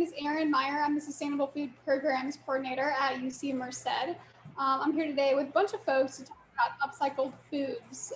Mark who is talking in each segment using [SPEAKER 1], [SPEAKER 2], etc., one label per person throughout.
[SPEAKER 1] is Erin Meyer. I'm the Sustainable Food Programs Coordinator at UC Merced. I'm here today with a bunch of folks to talk about upcycled foods.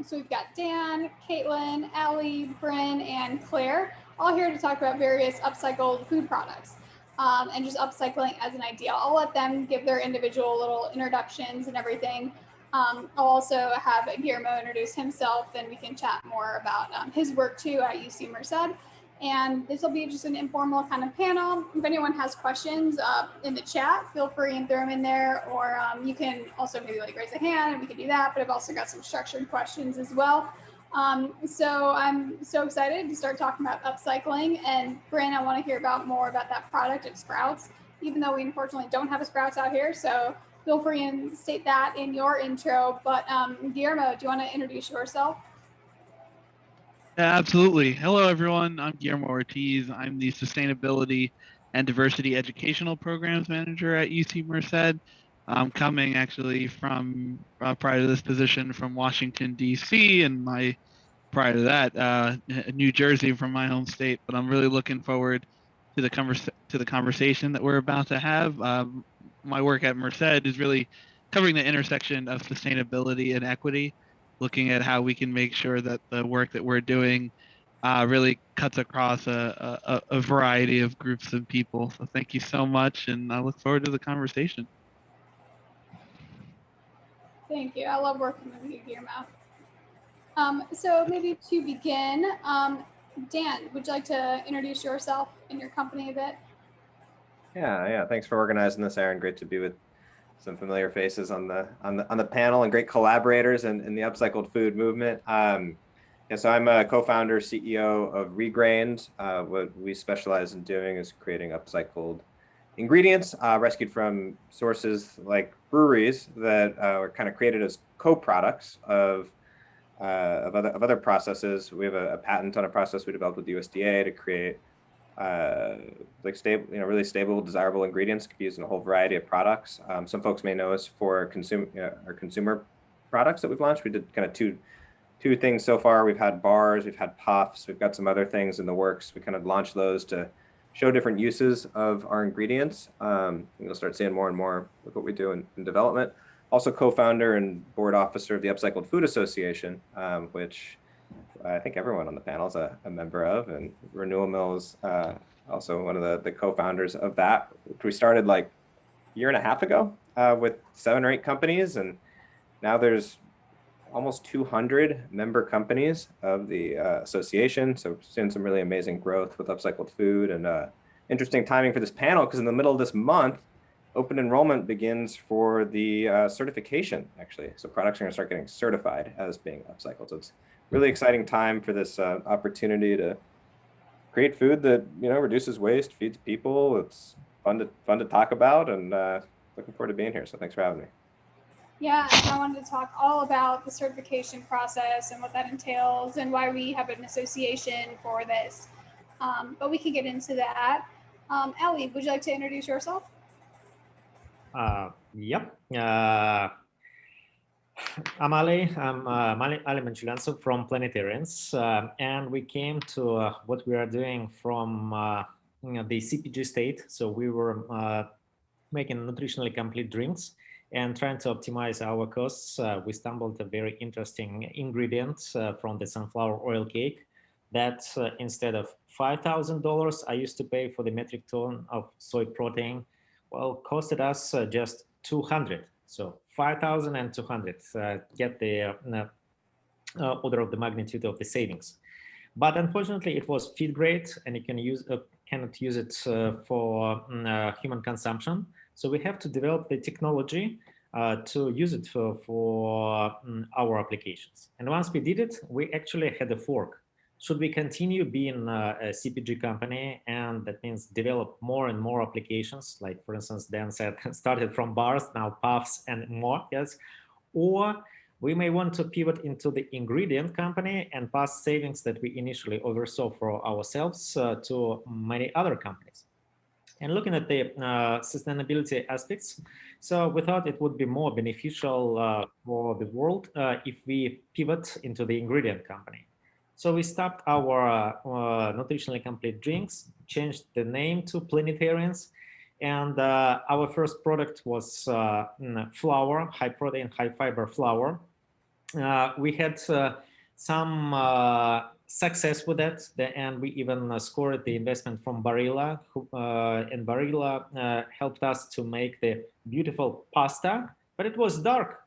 [SPEAKER 1] So we've got Dan, Caitlin, Allie, Breyn, and Claire, all here to talk about various upcycled food products and just upcycling as an idea. I'll let them give their individual little introductions and everything. I'll also have Guillermo introduce himself, and we can chat more about his work too at UC Merced. And this will be just an informal kind of panel. If anyone has questions in the chat, feel free and throw them in there, or you can also maybe like raise a hand and we can do that, but I've also got some structured questions as well. So I'm so excited to start talking about upcycling, and Breyn, I want to hear more about that product at Sprouts, even though we unfortunately don't have a Sprouts out here. So feel free and state that in your intro, but Guillermo, do you want to introduce yourself?
[SPEAKER 2] Absolutely. Hello, everyone. I'm Guillermo Ortiz. I'm the Sustainability and Diversity Educational Programs Manager at UC Merced. I'm coming actually from, prior to this position, from Washington, D.C., and prior to that, New Jersey from my home state. But I'm really looking forward to the conversation that we're about to have. My work at Merced is really covering the intersection of sustainability and equity, looking at how we can make sure that the work that we're doing really cuts across a variety of groups of people. So thank you so much, and I look forward to the conversation.
[SPEAKER 1] Thank you. I love working with you, Guillermo. So maybe to begin, Dan, would you like to introduce yourself and your company a bit?
[SPEAKER 3] Yeah. Thanks for organizing this, Erin. Great to be with some familiar faces on the panel and great collaborators in the upcycled food movement. So I'm a co-founder, CEO of Regrained. What we specialize in doing is creating upcycled ingredients rescued from sources like breweries that were kind of created as co-products of other processes. We have a patent on a process we developed with the USDA to create really stable, desirable ingredients could be used in a whole variety of products. Some folks may know us for our consumer products that we've launched. We did kind of two things so far. We've had bars, we've had puffs, we've got some other things in the works. We kind of launched those to show different uses of our ingredients. You'll start seeing more and more with what we do in development. Also co-founder and board officer of the Upcycled Food Association, which I think everyone on the panel is a member of, and Renewal is also one of the co-founders of that, which we started like a year and a half ago with 7 or 8 companies, and now there's almost 200 member companies of the association. So we're seeing some really amazing growth with upcycled food, and interesting timing for this panel because in the middle of this month, open enrollment begins for the certification, actually. So products are going to start getting certified as being upcycled. So it's really exciting time for this opportunity to create food that reduces waste, feeds people. It's fun to talk about, and looking forward to being here. So thanks for having me.
[SPEAKER 1] Yeah, and I wanted to talk all about the certification process and what that entails and why we have an association for this. But we can get into that. Allie, would you like to introduce yourself?
[SPEAKER 4] Yep. I'm Aleh. I'm Aleh Manchuliantsau from Planetarians, and we came to what we are doing from the CPG state. So we were making nutritionally complete drinks and trying to optimize our costs. We stumbled a very interesting ingredient from the sunflower oil cake that instead of $5,000 I used to pay for the metric ton of soy protein, well, costed us just 200. So 5,000 and 200, get the order of the magnitude of the savings. But unfortunately, it was feed grade, and you cannot use it for human consumption. So we have to develop the technology to use it for our applications. And once we did it, we actually had a fork. Should we continue being a CPG company, and that means develop more and more applications, like for instance, Dan said, started from bars, now puffs and more, yes? Or we may want to pivot into the ingredient company and pass savings that we initially oversaw for ourselves to many other companies. And looking at the sustainability aspects, so we thought it would be more beneficial for the world if we pivot into the ingredient company. So we stopped our nutritionally complete drinks, changed the name to Planetarians, and our first product was flour, high protein, high fiber flour. We had some success with that, and we even scored the investment from Barilla, and Barilla helped us to make the beautiful pasta, but it was dark,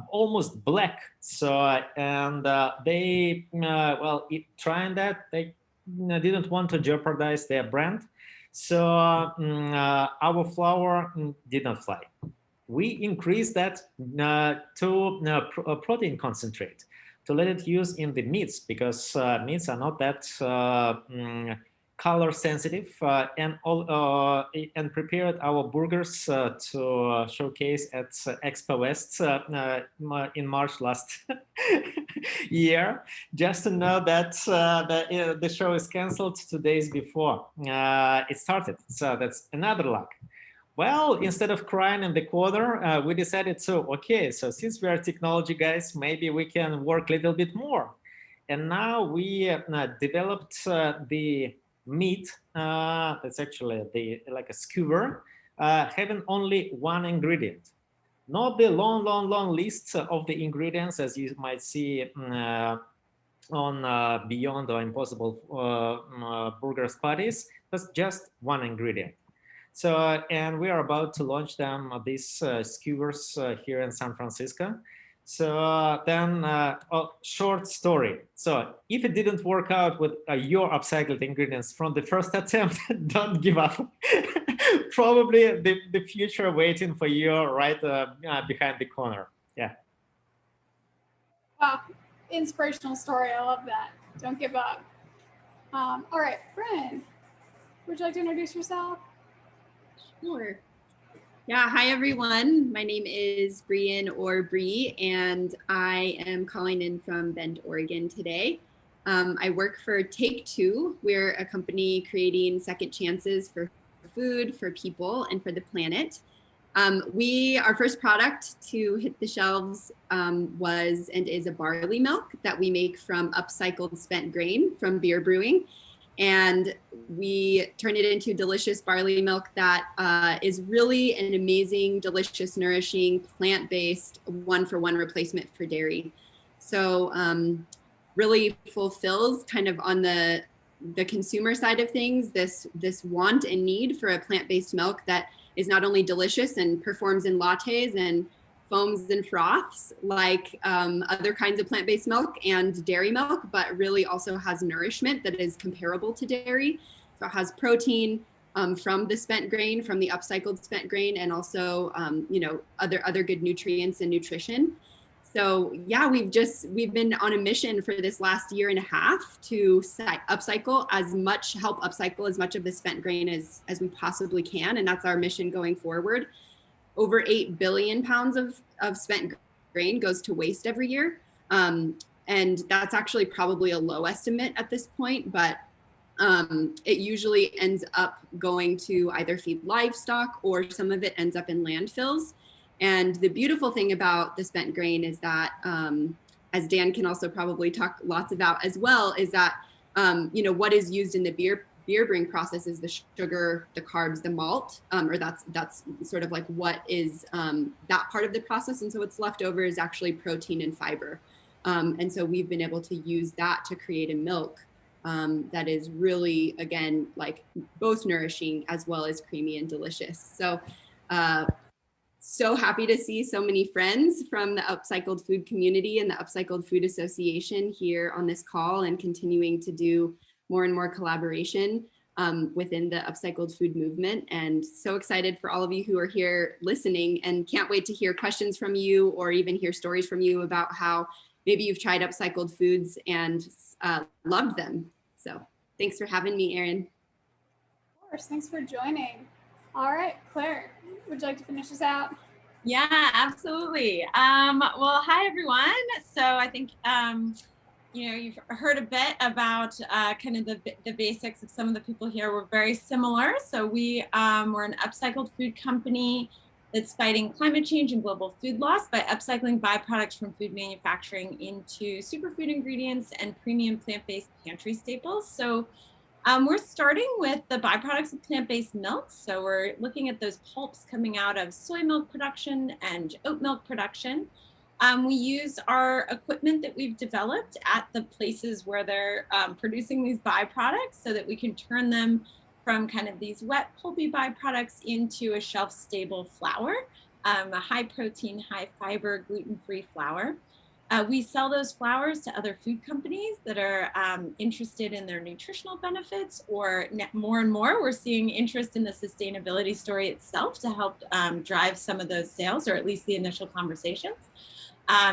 [SPEAKER 4] almost black. So, and they, well, trying that, they didn't want to jeopardize their brand. So our flour did not fly. We increased that to protein concentrate to let it use in the meats, because meats are not that color sensitive, and prepared our burgers to showcase at Expo West in March last year, just to know that the show is canceled 2 days before it started. So that's another luck. Well, instead of crying in the corner, we decided okay, so since we are technology guys, maybe we can work a little bit more. And now we developed the meat, that's actually like a skewer, having only one ingredient. Not the long list of the ingredients as you might see on Beyond or Impossible Burgers Patties. That's just one ingredient. So, and we are about to launch them, these skewers here in San Francisco. So then, short story. So if it didn't work out with your upcycled ingredients from the first attempt, don't give up. Probably the future waiting for you right behind the corner. Yeah.
[SPEAKER 1] Wow, inspirational story. I love that. Don't give up. All right, Breyn, would you like to introduce yourself?
[SPEAKER 5] Sure. Yeah, hi everyone. My name is Breyn or Bree, and I am calling in from Bend, Oregon today. I work for Take Two. We're a company creating second chances for food, for people, and for the planet. Our first product to hit the shelves was and is a barley milk that we make from upcycled spent grain from beer brewing. And we turn it into delicious barley milk that is really an amazing, delicious, nourishing, plant-based, one-for-one replacement for dairy. So really fulfills kind of on the consumer side of things, this want and need for a plant-based milk that is not only delicious and performs in lattes and foams and froths like other kinds of plant-based milk and dairy milk, but really also has nourishment that is comparable to dairy. So it has protein from the spent grain, from the upcycled spent grain, and also other good nutrients and nutrition. So yeah, we've been on a mission for this last year and a half to help upcycle as much of the spent grain as we possibly can, and that's our mission going forward. Over 8 billion pounds of spent grain goes to waste every year. And that's actually probably a low estimate at this point, but it usually ends up going to either feed livestock or some of it ends up in landfills. And the beautiful thing about the spent grain is that, as Dan can also probably talk lots about as well, is that, what is used in the beer brewing process is the sugar, the carbs, the malt, or that's sort of like what is that part of the process. And so what's left over is actually protein and fiber. And so we've been able to use that to create a milk that is really, again, like both nourishing as well as creamy and delicious. So, so happy to see so many friends from the Upcycled Food community and the Upcycled Food Association here on this call, and continuing to do more and more collaboration within the upcycled food movement. And so excited for all of you who are here listening, and can't wait to hear questions from you or even hear stories from you about how maybe you've tried upcycled foods and loved them. So thanks for having me, Erin.
[SPEAKER 1] Of course, thanks for joining. All right, Claire, would you like to finish us out?
[SPEAKER 6] Yeah, absolutely. Well, hi everyone. So I think you've heard a bit about kind of the basics of some of the people here. We're very similar. So we're an upcycled food company. that's fighting climate change and global food loss by upcycling byproducts from food manufacturing into superfood ingredients and premium plant-based pantry staples. So we're starting with the byproducts of plant-based milks. So we're looking at those pulps coming out of soy milk production and oat milk production. We use our equipment that we've developed at the places where they're producing these byproducts so that we can turn them from kind of these wet pulpy byproducts into a shelf-stable flour, a high protein, high fiber, gluten-free flour. We sell those flours to other food companies that are interested in their nutritional benefits, or more and more, we're seeing interest in the sustainability story itself to help drive some of those sales, or at least the initial conversations.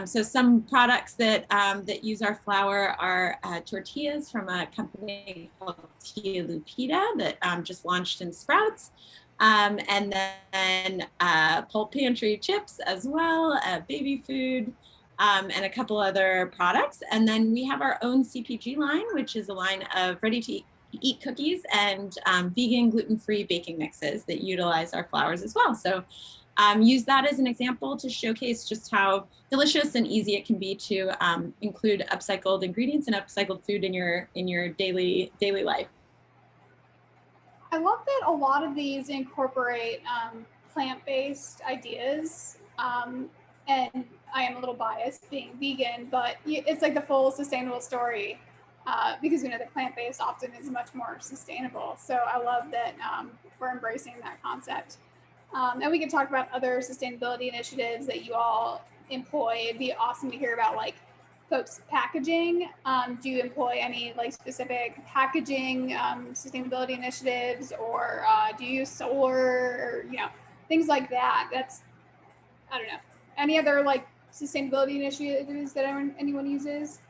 [SPEAKER 6] So some products that that use our flour are tortillas from a company called Tia Lupita that just launched in Sprouts. And then Pulp Pantry chips as well, baby food, and a couple other products. And then we have our own CPG line, which is a line of ready-to-eat cookies and vegan gluten-free baking mixes that utilize our flours as well. So use that as an example to showcase just how delicious and easy it can be to include upcycled ingredients and upcycled food in your daily life.
[SPEAKER 1] I love that a lot of these incorporate plant-based ideas, and I am a little biased being vegan, but it's like the full sustainable story because we know that plant-based often is much more sustainable. So I love that we're embracing that concept. And we can talk about other sustainability initiatives that you all employ. It'd be awesome to hear about like folks packaging. Do you employ any like specific packaging sustainability initiatives, or do you use solar, or things like that? That's, I don't know. Any other like sustainability initiatives that anyone uses?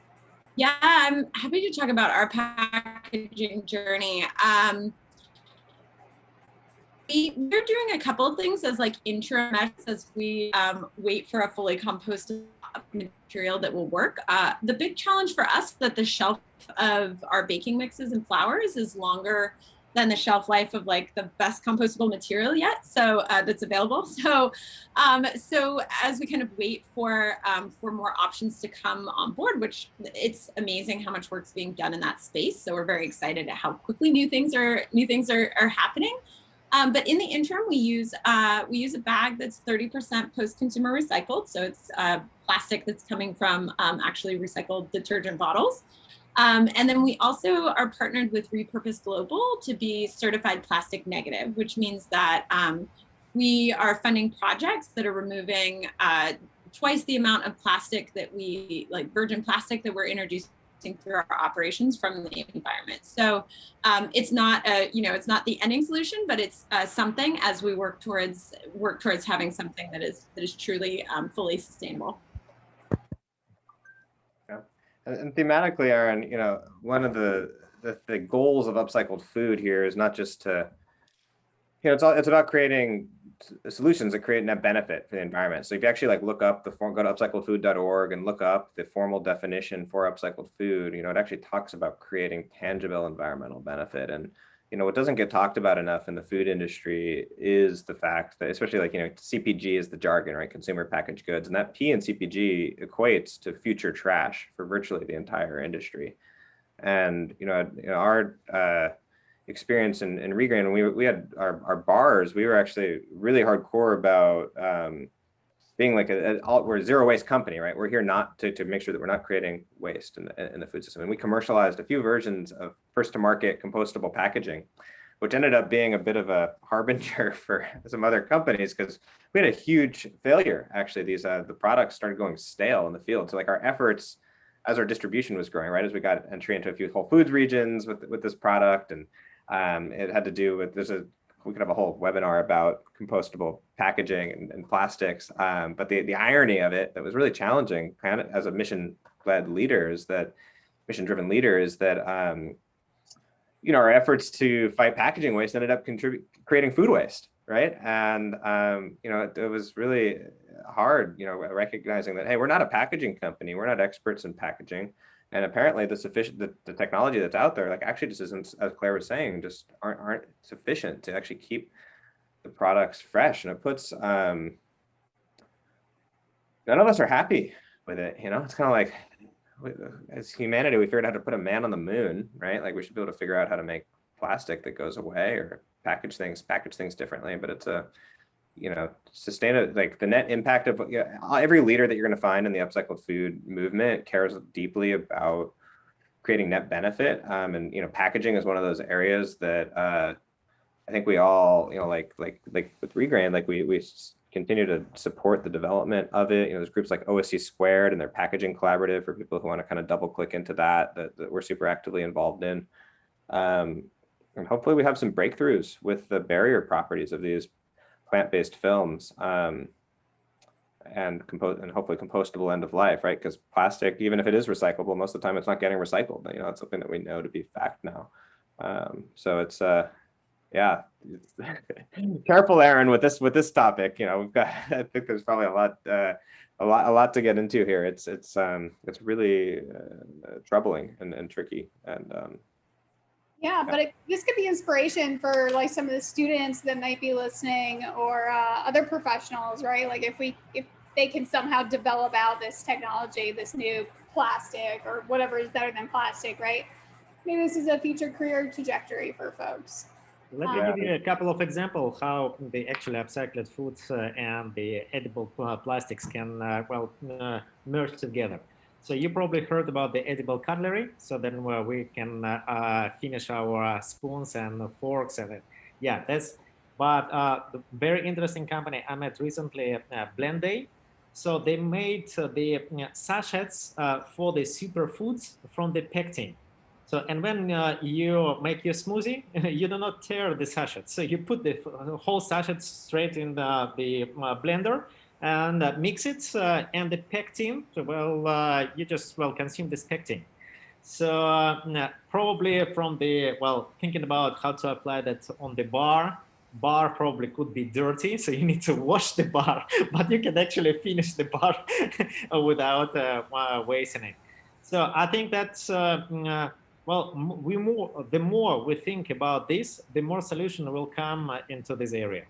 [SPEAKER 6] Yeah, I'm happy to talk about our packaging journey. We're doing a couple of things as like interim measures as we wait for a fully compostable material that will work. The big challenge for us is that the shelf of our baking mixes and flours is longer than the shelf life of like the best compostable material yet, so that's available. So as we kind of wait for more options to come on board, which it's amazing how much work's being done in that space. So we're very excited at how quickly new things are happening. But in the interim, we use a bag that's 30% post-consumer recycled. So it's plastic that's coming from actually recycled detergent bottles. And then we also are partnered with Repurpose Global to be certified plastic negative, which means that we are funding projects that are removing twice the amount of plastic that virgin plastic that we're introducing through our operations from the environment. So it's not the ending solution, but it's something as we work towards having something that is truly fully sustainable.
[SPEAKER 3] Yeah, and thematically, Aaron, one of the goals of upcycled food here is not just to, it's about creating solutions that create net benefit for the environment. So if you actually look up go to upcycledfood.org and look up the formal definition for upcycled food, it actually talks about creating tangible environmental benefit. And what doesn't get talked about enough in the food industry is the fact that, especially CPG is the jargon, right? Consumer packaged goods, and that P in CPG equates to future trash for virtually the entire industry. And our experience in Regrained, when we had our bars, we were actually really hardcore about being we're a zero waste company, right? We're here not to make sure that we're not creating waste in the food system. And we commercialized a few versions of first to market compostable packaging, which ended up being a bit of a harbinger for some other companies because we had a huge failure. Actually, the products started going stale in the field. So our efforts as our distribution was growing, right, as we got entry into a few Whole Foods regions with this product, and it had to do with, we could have a whole webinar about compostable packaging and plastics. But the irony of it that was really challenging kind of as a mission-driven leader is that our efforts to fight packaging waste ended up creating food waste, right? And it was really hard, recognizing that, hey, we're not a packaging company, we're not experts in packaging. And apparently the technology that's out there, actually just isn't, as Claire was saying, just aren't sufficient to actually keep the products fresh, and it puts none of us are happy with it. You know, it's kind of like, as humanity, we figured out how to put a man on the moon, right? Like we should be able to figure out how to make plastic that goes away or package things differently. But it's a, you know, like the net impact of, every leader that you're going to find in the upcycled food movement cares deeply about creating net benefit. And, you know, packaging is one of those areas that I think we all, you know, like with Regrained, like we continue to support the development of it. You know, there's groups like OSC Squared and their packaging collaborative for people who want to kind of double click into that we're super actively involved in. And hopefully we have some breakthroughs with the barrier properties of these plant-based films, and hopefully compostable end of life, right? Because plastic, even if it is recyclable, most of the time it's not getting recycled. You know, it's something that we know to be fact now. So it's yeah, careful, Aaron, with this topic. You know, we've got, I think there's probably a lot to get into here. It's really troubling and tricky. And
[SPEAKER 1] yeah, but this could be inspiration for like some of the students that might be listening, or other professionals, right? Like if they can somehow develop out this technology, this new plastic or whatever is better than plastic, right? Maybe this is a future career trajectory for folks.
[SPEAKER 4] Let me give you a couple of examples how the actually upcycled foods and the edible plastics can merge together. So you probably heard about the edible cutlery. So then we can finish our spoons and forks and yeah, that's. But the very interesting company I met recently, Blend Day. So they made the sachets for the superfoods from the pectin. So, and when you make your smoothie, you do not tear the sachet. So you put the whole sachet straight in the blender and mix it, and the pectin, you just, consume this pectin. So probably from the, thinking about how to apply that on the bar probably could be dirty, so you need to wash the bar, but you can actually finish the bar without wasting it. So I think that's, the more we think about this, the more solution will come into this area.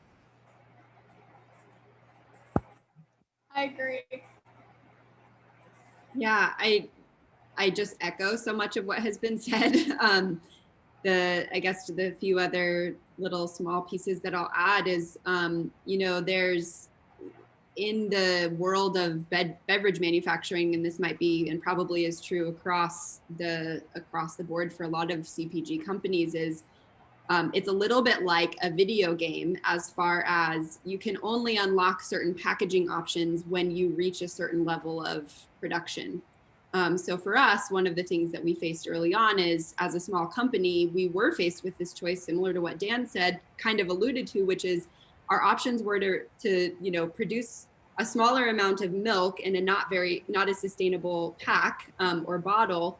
[SPEAKER 1] I agree.
[SPEAKER 5] Yeah, I just echo so much of what has been said. I guess the few other little small pieces that I'll add is, you know, there's in the world of beverage manufacturing, and this might be and probably is true across the board for a lot of CPG companies, is it's a little bit like a video game, as far as you can only unlock certain packaging options when you reach a certain level of production. So for us, one of the things that we faced early on is, as a small company, we were faced with this choice, similar to what Dan said, kind of alluded to, which is our options were to you know, produce a smaller amount of milk in a not as sustainable pack or bottle,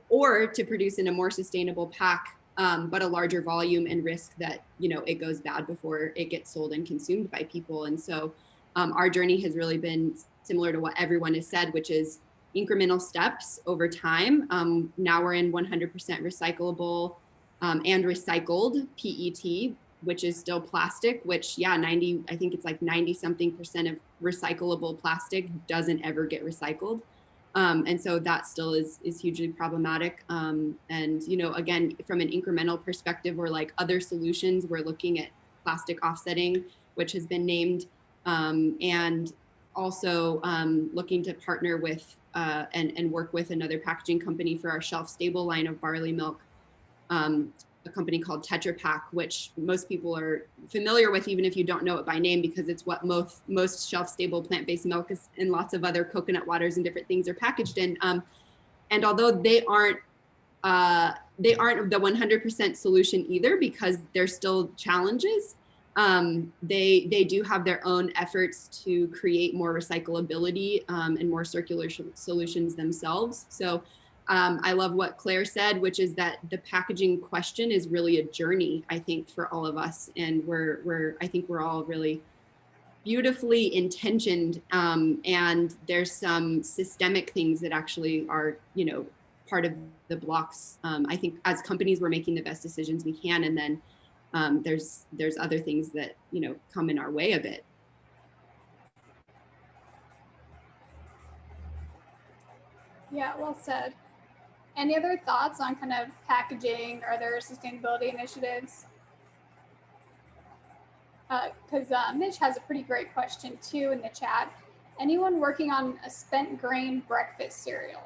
[SPEAKER 5] or to produce in a more sustainable pack, but a larger volume, and risk that, you know, it goes bad before it gets sold and consumed by people. And so our journey has really been similar to what everyone has said, which is incremental steps over time. Now we're in 100% recyclable and recycled PET, which is still plastic, which, yeah, I think it's like 90-something% of recyclable plastic doesn't ever get recycled. And so that still is hugely problematic. And, you know, again, from an incremental perspective, or like other solutions, we're looking at plastic offsetting, which has been named, and also looking to partner with and work with another packaging company for our shelf stable line of barley milk, a company called Tetra Pak, which most people are familiar with, even if you don't know it by name, because it's what most shelf-stable plant-based milk is, and lots of other coconut waters and different things are packaged in. And although they aren't the 100% solution either, because there's still challenges, they do have their own efforts to create more recyclability and more circular solutions themselves. So I love what Claire said, which is that the packaging question is really a journey, I think, for all of us. And I think we're all really beautifully intentioned. And there's some systemic things that actually are, you know, part of the blocks. I think as companies, we're making the best decisions we can. And then there's other things that, you know, come in our way of it.
[SPEAKER 1] Yeah, well said. Any other thoughts on kind of packaging or other sustainability initiatives? Because Mitch has a pretty great question too in the chat. Anyone working on a spent grain breakfast cereal?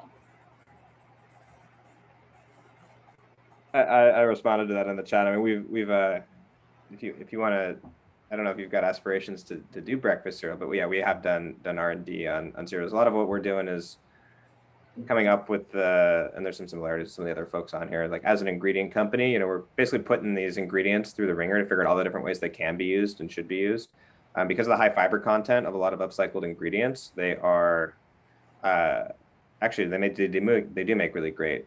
[SPEAKER 3] I responded to that in the chat. I mean, we've if you want to, I don't know if you've got aspirations to do breakfast cereal, but yeah, we have done R&D on cereals. A lot of what we're doing is coming up with and there's some similarities to some of the other folks on here. Like as an ingredient company, you know, we're basically putting these ingredients through the ringer to figure out all the different ways they can be used and should be used. Because of the high fiber content of a lot of upcycled ingredients, they are actually they do make really great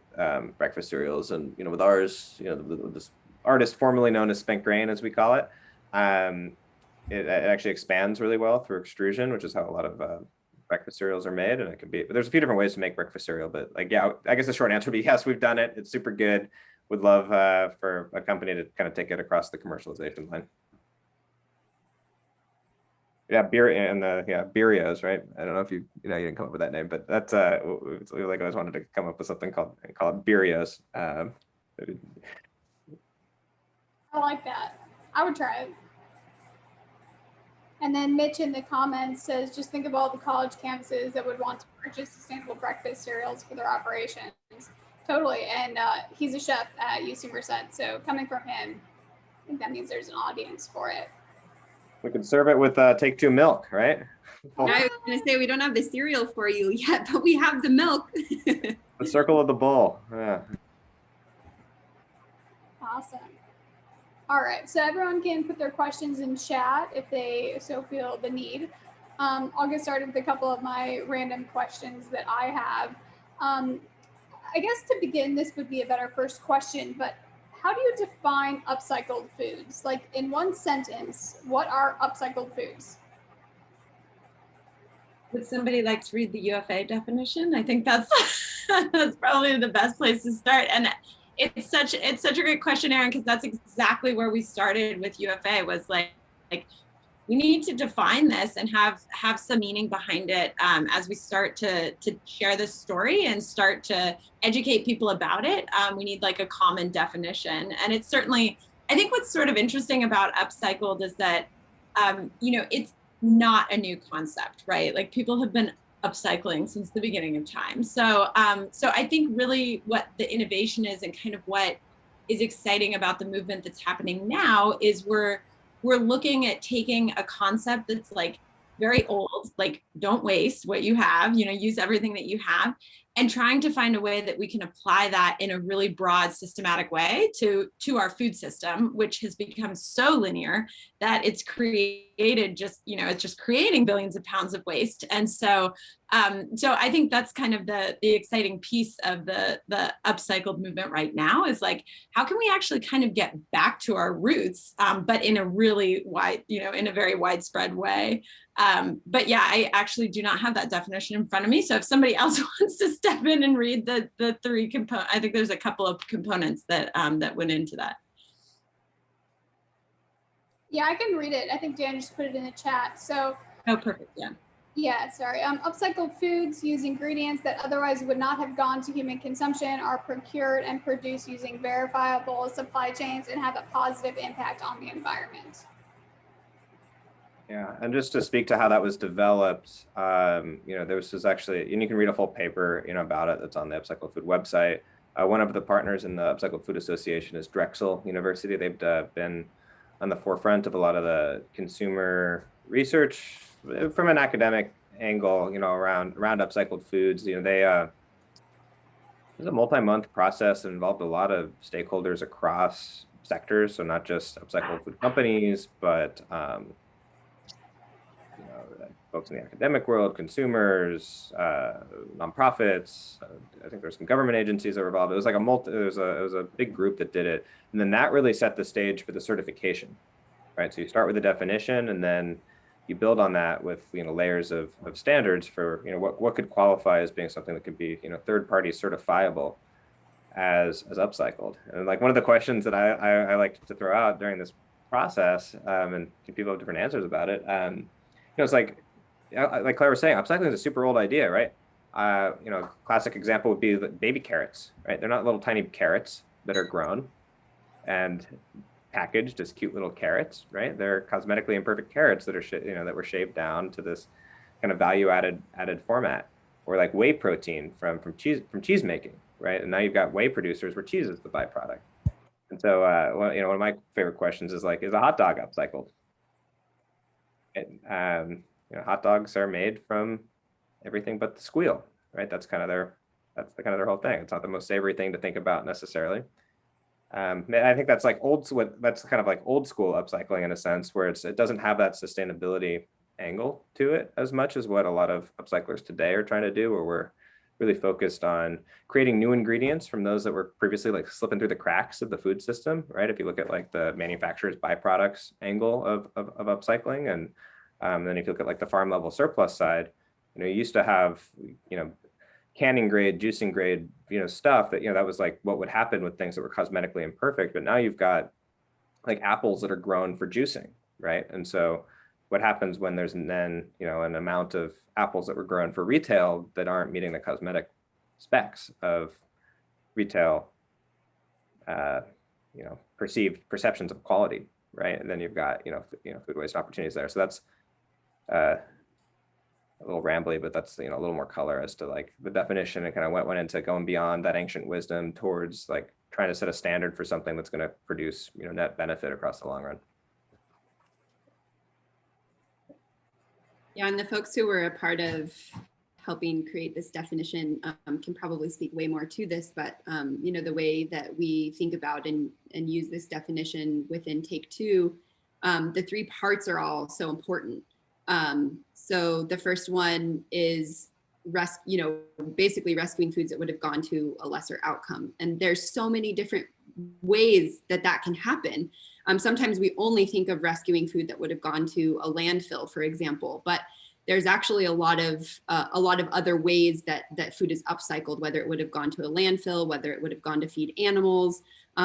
[SPEAKER 3] breakfast cereals. And you know, with ours, you know, this artist formerly known as spent grain, as we call it, it actually expands really well through extrusion, which is how a lot of breakfast cereals are made. And it could be, but there's a few different ways to make breakfast cereal. But like, yeah, I guess the short answer would be yes, we've done it. It's super good. Would love for a company to kind of take it across the commercialization line. Yeah, Beerios, right? I don't know if you didn't come up with that name, but that's like I always wanted to come up with something called Beerios.
[SPEAKER 1] I like that. I would try it. And then Mitch in the comments says, just think of all the college campuses that would want to purchase sustainable breakfast cereals for their operations. Totally. And he's a chef at UC Merced. So coming from him, I think that means there's an audience for it.
[SPEAKER 3] We could serve it with Take Two milk, right?
[SPEAKER 5] I was going to say, we don't have the cereal for you yet, but we have the milk.
[SPEAKER 3] The circle of the bowl. Yeah.
[SPEAKER 1] Awesome. All right, so everyone can put their questions in chat if they so feel the need. I'll get started with a couple of my random questions that I have. I guess to begin, this would be a better first question, but how do you define upcycled foods? Like in one sentence, what are upcycled foods?
[SPEAKER 6] Would somebody like to read the UFA definition? I think that's that's probably the best place to start. And it's such a great question, Aaron, because that's exactly where we started with UFA, was like we need to define this and have some meaning behind it as we start to share this story and start to educate people about it. We need like a common definition. And it's certainly, I think what's sort of interesting about upcycled is that, you know, it's not a new concept, right? Like people have been upcycling since the beginning of time. So I think really what the innovation is and kind of what is exciting about the movement that's happening now is we're looking at taking a concept that's like very old, like don't waste what you have, you know, use everything that you have, and trying to find a way that we can apply that in a really broad, systematic way to our food system, which has become so linear that it's created just, you know, it's just creating billions of pounds of waste. And so I think that's kind of the exciting piece of the upcycled movement right now, is like, how can we actually kind of get back to our roots, but in a really wide, you know, in a very widespread way. But yeah, I actually do not have that definition in front of me. So if somebody else wants to step in and read the three components, I think there's a couple of components that that went into that.
[SPEAKER 1] Yeah, I can read it. I think Dan just put it in the chat. So.
[SPEAKER 6] Oh, perfect. Yeah.
[SPEAKER 1] Yeah, sorry. Upcycled foods use ingredients that otherwise would not have gone to human consumption, are procured and produced using verifiable supply chains, and have a positive impact on the environment.
[SPEAKER 3] Yeah, and just to speak to how that was developed, you know, this was actually, and you can read a full paper, you know, about it that's on the Upcycled Food website. One of the partners in the Upcycled Food Association is Drexel University. They've been on the forefront of a lot of the consumer research from an academic angle, you know, around upcycled foods. You know, it was a multi-month process that involved a lot of stakeholders across sectors, so not just upcycled food companies, but you know, folks in the academic world, consumers, nonprofits. I think there's some government agencies that were involved. It was like it was a big group that did it, and then that really set the stage for the certification, right? So you start with the definition, and then you build on that with, you know, layers of standards for, you know, what could qualify as being something that could be, you know, third-party certifiable. as upcycled. And like one of the questions that I like to throw out during this process, and people have different answers about it. It's like Claire was saying, upcycling is a super old idea, right? Classic example would be the baby carrots, right? They're not little tiny carrots that are grown and packaged as cute little carrots, right? They're cosmetically imperfect carrots that are that were shaved down to this kind of value added format, or like whey protein from cheese making, right? And now you've got whey producers where cheese is the byproduct. And so, one of my favorite questions is like, is a hot dog upcycled? Hot dogs are made from everything but the squeal, right? That's kind of their whole thing. It's not the most savory thing to think about necessarily. I think that's like that's kind of like old school upcycling in a sense, where it doesn't have that sustainability angle to it as much as what a lot of upcyclers today are trying to do, where we're really focused on creating new ingredients from those that were previously like slipping through the cracks of the food system, right? If you look at like the manufacturer's byproducts angle of upcycling, and then if you look at like the farm level surplus side, you used to have, canning grade, juicing grade, stuff that, that was like what would happen with things that were cosmetically imperfect. But now you've got like apples that are grown for juicing, right? And so what happens when there's then, an amount of apples that were grown for retail that aren't meeting the cosmetic specs of retail, perceptions of quality, right? And then you've got, food waste opportunities there. So that's a little rambly, but that's, a little more color as to like the definition, and kind of went into going beyond that ancient wisdom towards like trying to set a standard for something that's going to produce, net benefit across the long run.
[SPEAKER 5] Yeah, and the folks who were a part of helping create this definition can probably speak way more to this, but the way that we think about and use this definition within Take Two, the three parts are all so important. So the first one is basically rescuing foods that would have gone to a lesser outcome. And there's so many different ways that can happen. Sometimes we only think of rescuing food that would have gone to a landfill, for example, but there's actually a lot of other ways that food is upcycled, whether it would have gone to a landfill, whether it would have gone to feed animals,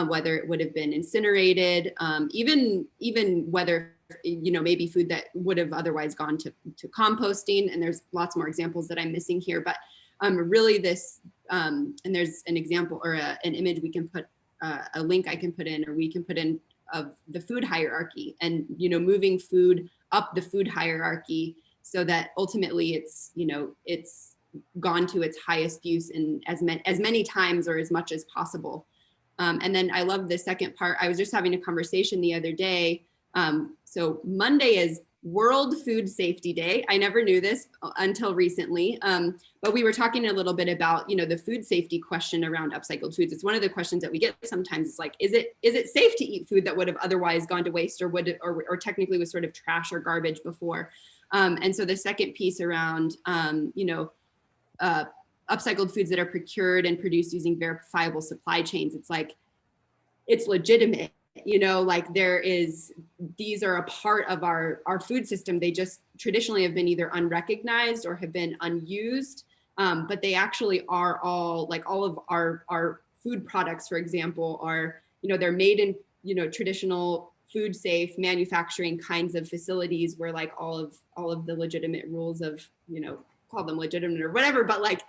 [SPEAKER 5] whether it would have been incinerated, even whether, maybe food that would have otherwise gone to composting. And there's lots more examples that I'm missing here, but really this, and there's an example or an image we can put, a link I can put in, or we can put in, of the food hierarchy, and moving food up the food hierarchy so that ultimately it's gone to its highest use in as many times or as much as possible. And then I love the second part. I was just having a conversation the other day. So Monday is World Food Safety Day. I never knew this until recently, but we were talking a little bit about, the food safety question around upcycled foods. It's one of the questions that we get sometimes. It's like, is it safe to eat food that would have otherwise gone to waste, or or technically was sort of trash or garbage before? And so the second piece around, upcycled foods that are procured and produced using verifiable supply chains, it's like, it's legitimate. Like these are a part of our food system. They just traditionally have been either unrecognized or have been unused, but they actually are all of our food products, for example, are, they're made in, traditional food safe manufacturing kinds of facilities where like all of the legitimate rules of, call them legitimate or whatever, but like,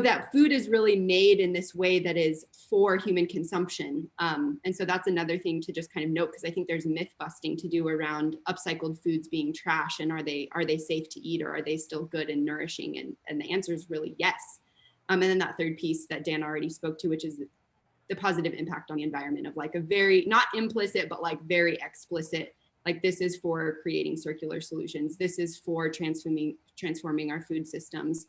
[SPEAKER 5] that food is really made in this way that is for human consumption. And so that's another thing to just kind of note, because I think there's myth busting to do around upcycled foods being trash, and are they safe to eat, or are they still good and nourishing? And the answer is really yes. And then that third piece that Dan already spoke to, which is the positive impact on the environment of like a very, not implicit, but like very explicit, like this is for creating circular solutions. This is for transforming our food systems.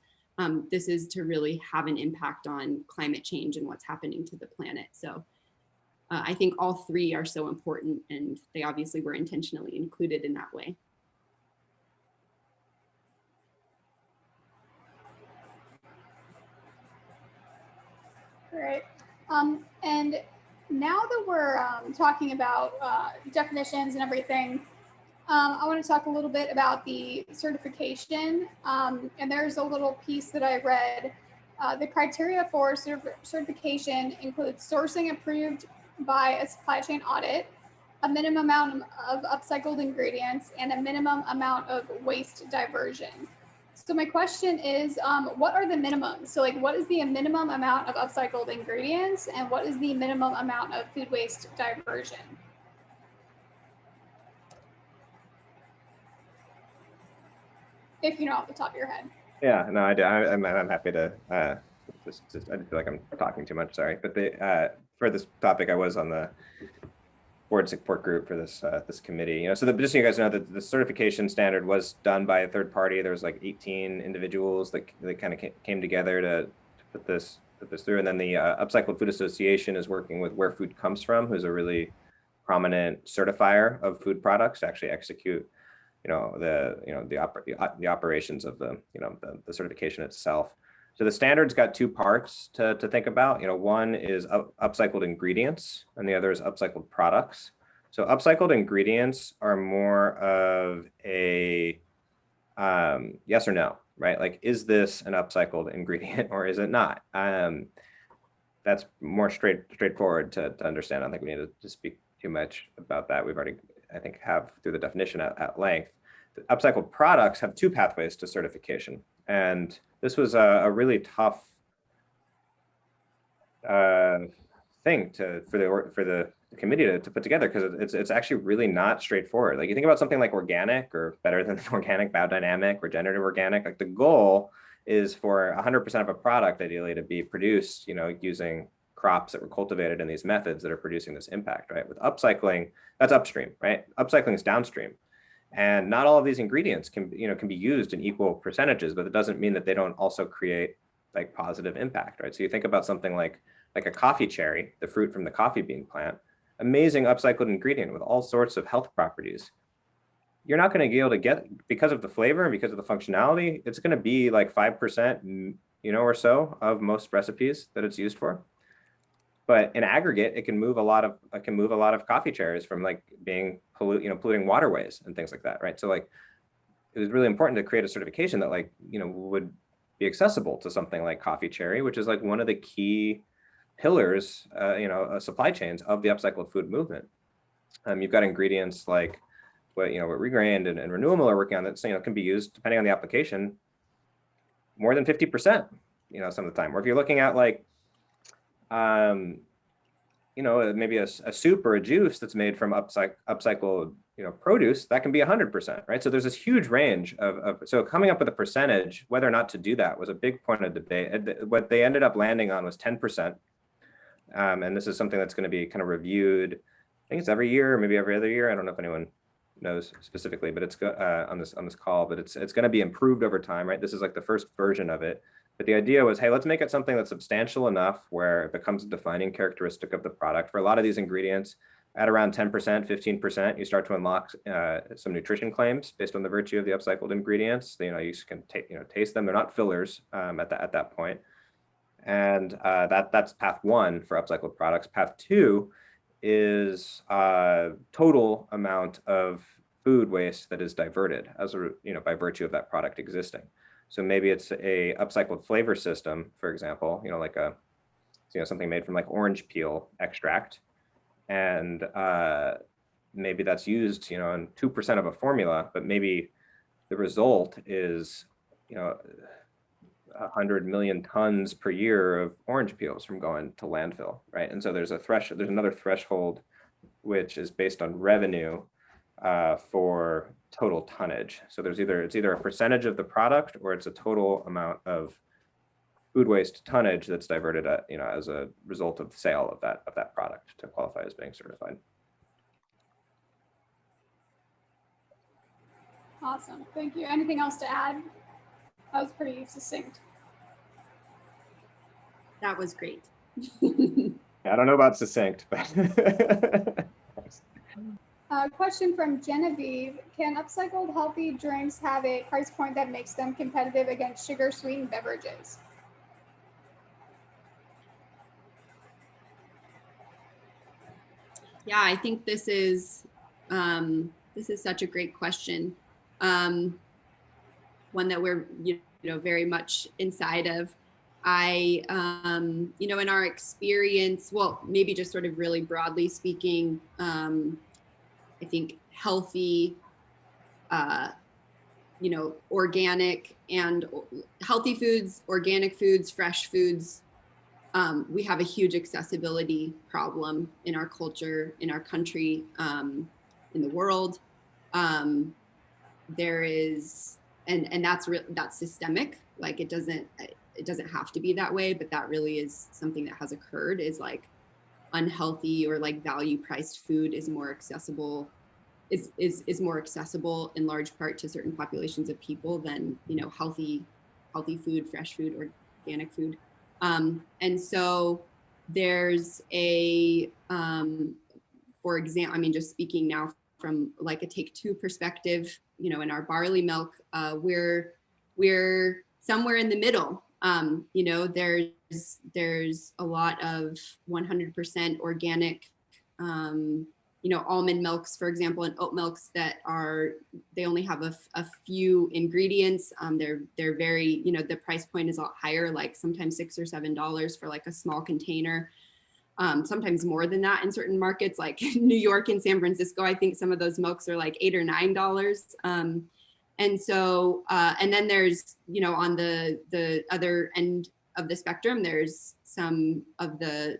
[SPEAKER 5] This is to really have an impact on climate change and what's happening to the planet. So I think all three are so important, and they obviously were intentionally included in that way.
[SPEAKER 1] Great. And now that we're talking about definitions and everything, I want to talk a little bit about the certification. And there's a little piece that I read The criteria for certification includes sourcing approved by a supply chain audit, a minimum amount of upcycled ingredients, and a minimum amount of waste diversion. So my question is, what are the minimums? So like, what is the minimum amount of upcycled ingredients, and what is the minimum amount of food waste diversion? If you know off the top of your head.
[SPEAKER 3] Yeah, no, I do. I'm happy to. I feel like I'm talking too much. Sorry, but for this topic, I was on the board support group for this this committee. You know, so just so you guys know that the certification standard was done by a third party. There was like 18 individuals that kind of came together to put this through, and then the Upcycled Food Association is working with Where Food Comes From, who's a really prominent certifier of food products to actually execute, you know, the operations of the, you know, the certification itself. So the standard's got two parts to think about. You know, one is upcycled ingredients, and the other is upcycled products. So upcycled ingredients are more of a yes or no, right? Like, is this an upcycled ingredient or is it not? That's more straightforward to understand. I don't think we need to speak too much about that. We've already, I think, have through the definition at length. The upcycled products have two pathways to certification, and this was a really tough thing for the committee to put together, because it's actually really not straightforward. Like, you think about something like organic, or better than organic, biodynamic, regenerative organic. Like, the goal is for 100% of a product ideally to be produced, you know, using crops that were cultivated in these methods that are producing this impact, right? With upcycling, that's upstream, right? Upcycling is downstream. And not all of these ingredients can be used in equal percentages, but it doesn't mean that they don't also create like positive impact, right? So you think about something like a coffee cherry, the fruit from the coffee bean plant, amazing upcycled ingredient with all sorts of health properties. You're not going to be able to get, because of the flavor and because of the functionality, it's going to be like 5%, you know, or so of most recipes that it's used for. But in aggregate, it can move a lot of coffee cherries from like being polluting waterways and things like that, right? So like, it was really important to create a certification that, like, you know, would be accessible to something like coffee cherry, which is like one of the key pillars, supply chains of the upcycled food movement. You've got ingredients like what Regrained and Renewal are working on that, can be used, depending on the application, more than 50%, some of the time. Or if you're looking at like, maybe a soup or a juice that's made from upcycled, produce, that can be 100%, right? So there's this huge range so coming up with a percentage, whether or not to do that was a big point of debate. What they ended up landing on was 10%. And this is something that's going to be kind of reviewed, I think it's every year, or maybe every other year. I don't know if anyone knows specifically, but it's on this call, but it's going to be improved over time, right? This is like the first version of it. But the idea was, hey, let's make it something that's substantial enough where it becomes a defining characteristic of the product. For a lot of these ingredients, at around 10%, 15%, you start to unlock some nutrition claims based on the virtue of the upcycled ingredients. You can taste them. They're not fillers at that point. And that's path one for upcycled products. Path two is total amount of food waste that is diverted by virtue of that product existing. So maybe it's a upcycled flavor system, for example, like something made from like orange peel extract, and maybe that's used in 2% of a formula, but maybe the result is 100 million tons per year of orange peels from going to landfill, right? And so there's another threshold which is based on revenue for total tonnage. So it's either a percentage of the product, or it's a total amount of food waste tonnage that's diverted as a result of the sale of that product to qualify as being certified.
[SPEAKER 1] Awesome, thank you. Anything else to add? That was pretty succinct.
[SPEAKER 5] That was great.
[SPEAKER 3] I don't know about succinct, but
[SPEAKER 1] Question from Genevieve: can upcycled healthy drinks have a price point that makes them competitive against sugar-sweetened beverages?
[SPEAKER 5] Yeah, I think this is such a great question, one that we're very much inside of. you know, in our experience, well, maybe just sort of really broadly speaking, I think healthy, you know, organic and healthy foods, organic foods, fresh foods. We have a huge accessibility problem in our culture, in our country, in the world. There is, and that's systemic. Like it doesn't have to be that way, but that really is something that has occurred, is like unhealthy or like value priced food is more accessible, is more accessible in large part to certain populations of people than, you know, healthy food, fresh food, organic food. And so there's a, for example, I mean, just speaking now from like a take two perspective, you know, in our barley milk, we're somewhere in the middle. You know, there's a lot of 100% organic, you know, almond milks, for example, and oat milks that they only have a few ingredients. They're very, you know, the price point is a lot higher, like sometimes $6 or $7 for like a small container. Sometimes more than that in certain markets, like New York and San Francisco. I think some of those milks are like $8 or $9. And so, and then there's, you know, on the other end of the spectrum, there's some of the,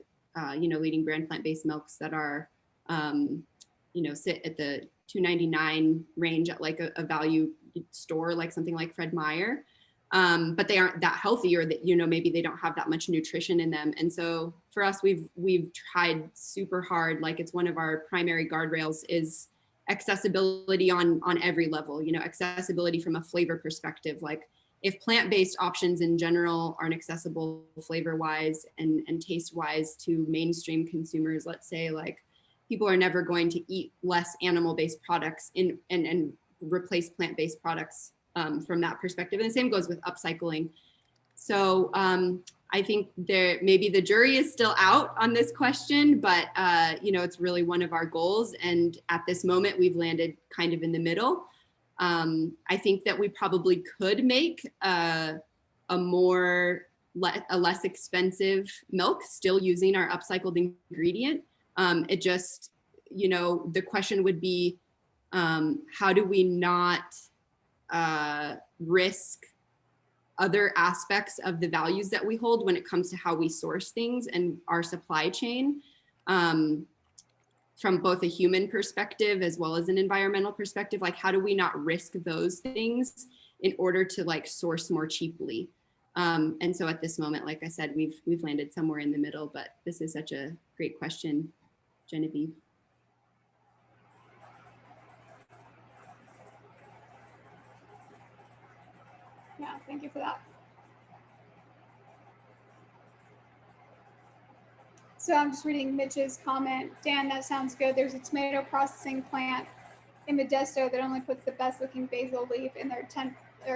[SPEAKER 5] you know, leading brand plant-based milks that are, you know, sit at the $2.99 range at like a value store, like something like Fred Meyer. But they aren't that healthy, or that, you know, maybe they don't have that much nutrition in them. And so for us, we've tried super hard, like it's one of our primary guardrails is accessibility on every level, you know, accessibility from a flavor perspective. Like if plant-based options in general aren't accessible flavor-wise and taste-wise to mainstream consumers, let's say, like people are never going to eat less animal-based products and replace plant-based products from that perspective. And the same goes with upcycling. So I think maybe the jury is still out on this question, but you know, it's really one of our goals. And at this moment, we've landed kind of in the middle. I think that we probably could make a less expensive milk still using our upcycled ingredient. It just, you know, the question would be, how do we not risk other aspects of the values that we hold when it comes to how we source things and our supply chain, from both a human perspective as well as an environmental perspective? Like, how do we not risk those things in order to like source more cheaply? And so at this moment, like I said, we've landed somewhere in the middle, but this is such a great question, Genevieve.
[SPEAKER 1] Yeah, thank you for that. So I'm just reading Mitch's comment. Dan, that sounds good. There's a tomato processing plant in Modesto that only puts the best looking basil leaf in their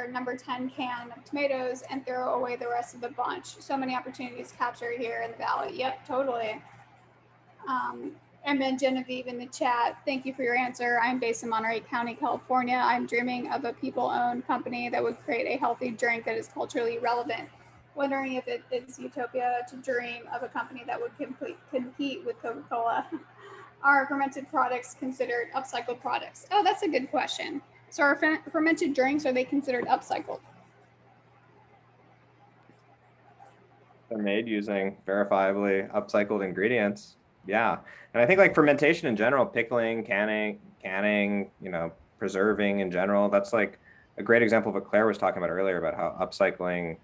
[SPEAKER 1] number 10 can of tomatoes and throw away the rest of the bunch. So many opportunities captured here in the valley. Yep, totally. And then Genevieve in the chat, thank you for your answer. I'm based in Monterey County, California. I'm dreaming of a people-owned company that would create a healthy drink that is culturally relevant. Wondering if it is utopia to dream of a company that would compete with Coca-Cola. Are fermented products considered upcycled products? Oh, that's a good question. So are fermented drinks, are they considered upcycled?
[SPEAKER 3] They're made using verifiably upcycled ingredients. Yeah. And I think like fermentation in general, pickling, canning, you know, preserving in general, that's like a great example of what Claire was talking about earlier about how upcycling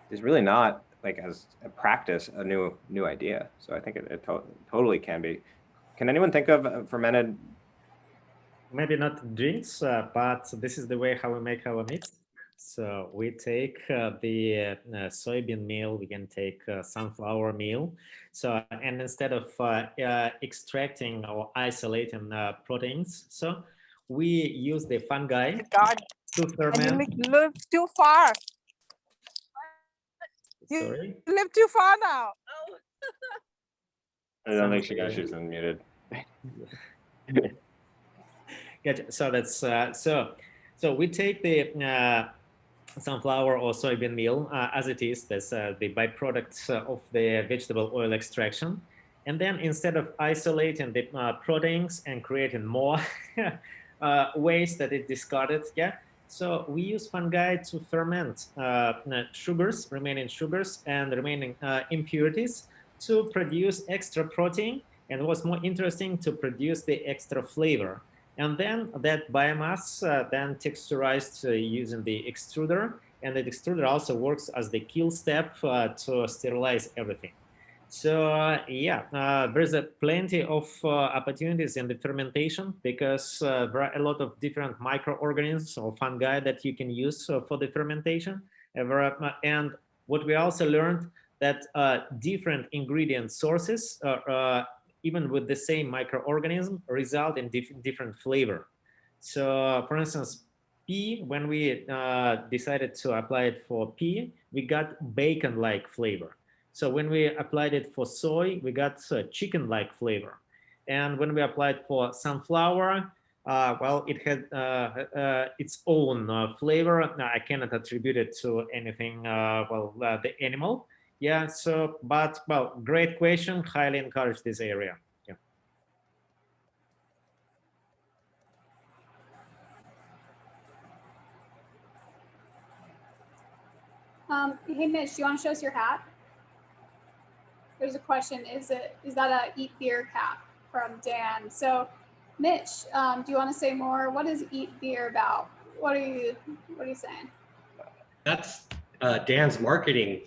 [SPEAKER 3] is really not like as a practice, a new idea. So I think it totally can be. Can anyone think of fermented?
[SPEAKER 4] Maybe not drinks, but this is the way how we make our meat. So we take the soybean meal, we can take sunflower meal. So, and instead of extracting or isolating proteins, so we use the fungi to ferment.
[SPEAKER 7] You live too far.
[SPEAKER 4] Sorry?
[SPEAKER 7] You live too far now. Oh.
[SPEAKER 3] I don't think she's unmuted.
[SPEAKER 4] Gotcha. So that's so we take the sunflower or soybean meal as it is. That's the byproduct of the vegetable oil extraction. And then instead of isolating the proteins and creating more waste that it discarded, yeah. So we use fungi to ferment sugars, remaining sugars and remaining impurities to produce extra protein. And what's more interesting, to produce the extra flavor. And then that biomass then texturized using the extruder. And the extruder also works as the kill step to sterilize everything. So yeah, there's plenty of opportunities in the fermentation, because there are a lot of different microorganisms or fungi that you can use for the fermentation. And what we also learned, that different ingredient sources, even with the same microorganism, result in different flavor. So for instance, pea, when we decided to apply it for pea, we got bacon-like flavor. So when we applied it for soy, we got chicken-like flavor. And when we applied for sunflower, well, it had its own flavor. I cannot attribute it to anything, the animal. Yeah, so, but, well, great question. Highly encourage this area. Yeah.
[SPEAKER 1] Hey, Mitch, do you want to show us your hat? There's a question, is that a Eat Beer cap from Dan? So Mitch, do you want to say more? What is Eat Beer about? What are you saying?
[SPEAKER 8] That's Dan's marketing.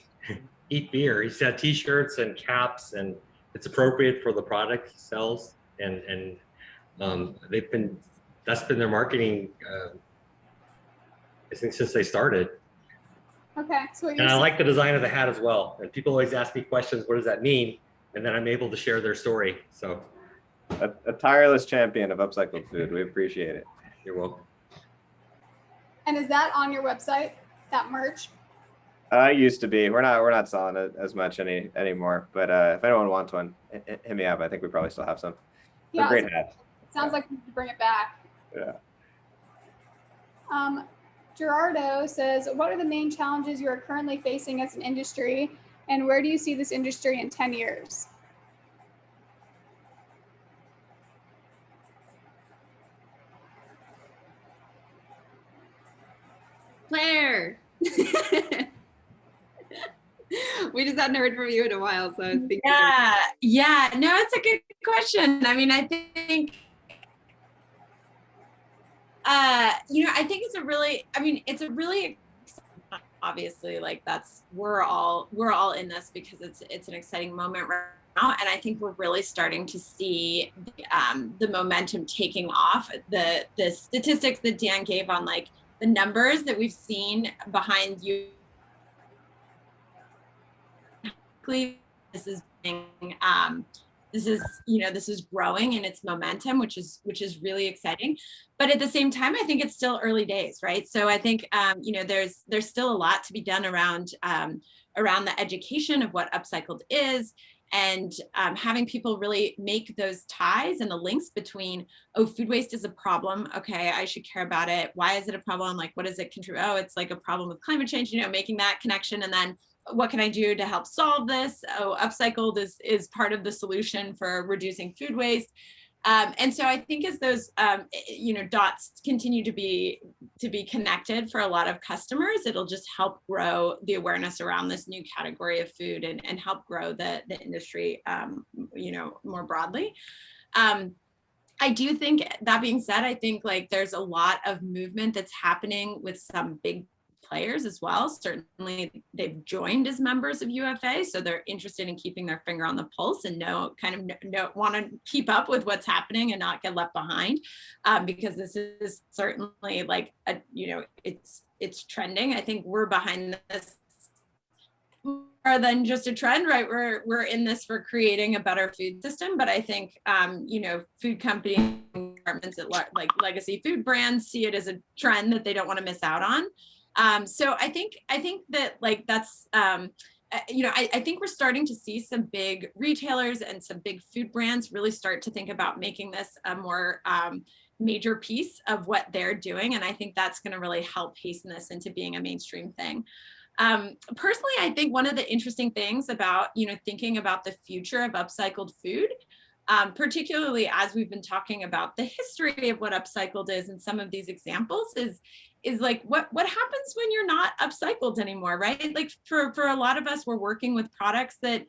[SPEAKER 8] Eat Beer. He's got t-shirts and caps, and it's appropriate for the product he sells. And that's been their marketing, I think, since they started.
[SPEAKER 1] Okay, so
[SPEAKER 8] and I like the design of the hat as well. And people always ask me questions, what does that mean? And then I'm able to share their story. So
[SPEAKER 3] a tireless champion of upcycled food. We appreciate it.
[SPEAKER 8] You're welcome.
[SPEAKER 1] And is that on your website, that merch?
[SPEAKER 3] Used to be. We're not selling it as much anymore. But if anyone wants one, hit me up. I think we probably still have some.
[SPEAKER 1] Yeah,
[SPEAKER 3] great hat.
[SPEAKER 1] Sounds like we should bring it back.
[SPEAKER 3] Yeah.
[SPEAKER 1] Gerardo says, what are the main challenges you are currently facing as an industry, and where do you see this industry in 10 years?
[SPEAKER 5] Claire. We just hadn't heard from you in a while, so I was thinking.
[SPEAKER 6] Yeah, no, it's a good question. I mean, I think, I think it's a really, obviously, like we're all in this because it's an exciting moment right now, and I think we're really starting to see the momentum taking off. The statistics that Dan gave on like the numbers that we've seen behind you. This is growing in its momentum, which is really exciting. But at the same time, I think it's still early days, right? So I think there's still a lot to be done around the education of what upcycled is, and having people really make those ties and the links between, oh, food waste is a problem. Okay, I should care about it. Why is it a problem? Like, what does it contribute? Oh, it's like a problem with climate change, making that connection. And then what can I do to help solve this? Oh, Upcycled is part of the solution for reducing food waste. And so I think as those dots continue to be connected for a lot of customers, it'll just help grow the awareness around this new category of food and help grow the industry more broadly. I do think, that being said, I think like there's a lot of movement that's happening with some big players as well. Certainly they've joined as members of UFA, so they're interested in keeping their finger on the pulse and want to keep up with what's happening and not get left behind, because this is certainly like it's trending. I think we're behind this more than just a trend, right? We're in this for creating a better food system, but I think food companies, departments like legacy food brands see it as a trend that they don't want to miss out on. So I think that like that's I think we're starting to see some big retailers and some big food brands really start to think about making this a more major piece of what they're doing. And I think that's going to really help hasten this into being a mainstream thing. Personally, I think one of the interesting things about, thinking about the future of upcycled food, particularly as we've been talking about the history of what upcycled is and some of these examples is like what happens when you're not upcycled anymore, right? Like for a lot of us, we're working with products that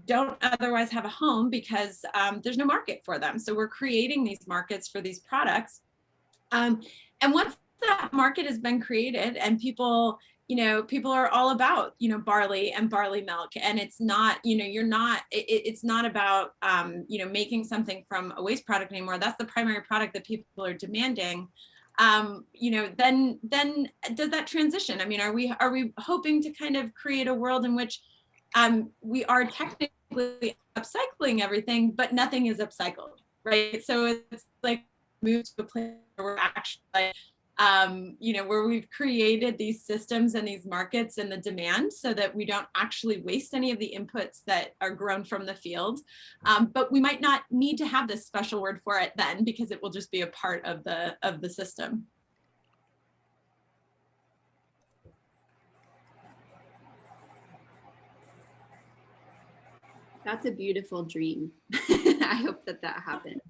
[SPEAKER 6] don't otherwise have a home because there's no market for them. So we're creating these markets for these products. And once that market has been created and people are all about, barley and barley milk, and it's not, it's not about, making something from a waste product anymore. That's the primary product that people are demanding. Then does that transition? I mean, are we hoping to kind of create a world in which we are technically upcycling everything, but nothing is upcycled, right? So it's like move to a place where we're actually like, where we've created these systems and these markets and the demand so that we don't actually waste any of the inputs that are grown from the field. But we might not need to have this special word for it then, because it will just be a part of the system.
[SPEAKER 5] That's a beautiful dream. I hope that happens.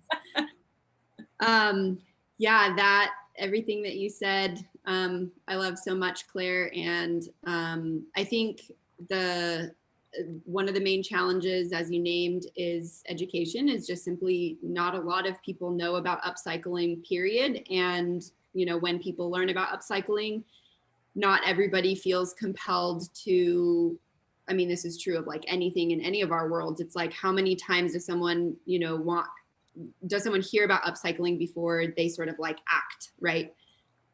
[SPEAKER 5] Yeah, everything that you said, I love so much, Claire. And I think one of the main challenges, as you named, is education. Is just simply not a lot of people know about upcycling, period. And when people learn about upcycling, not everybody feels compelled to. I mean, this is true of like anything in any of our worlds. It's like, how many times does someone, does someone hear about upcycling before they sort of like act, right?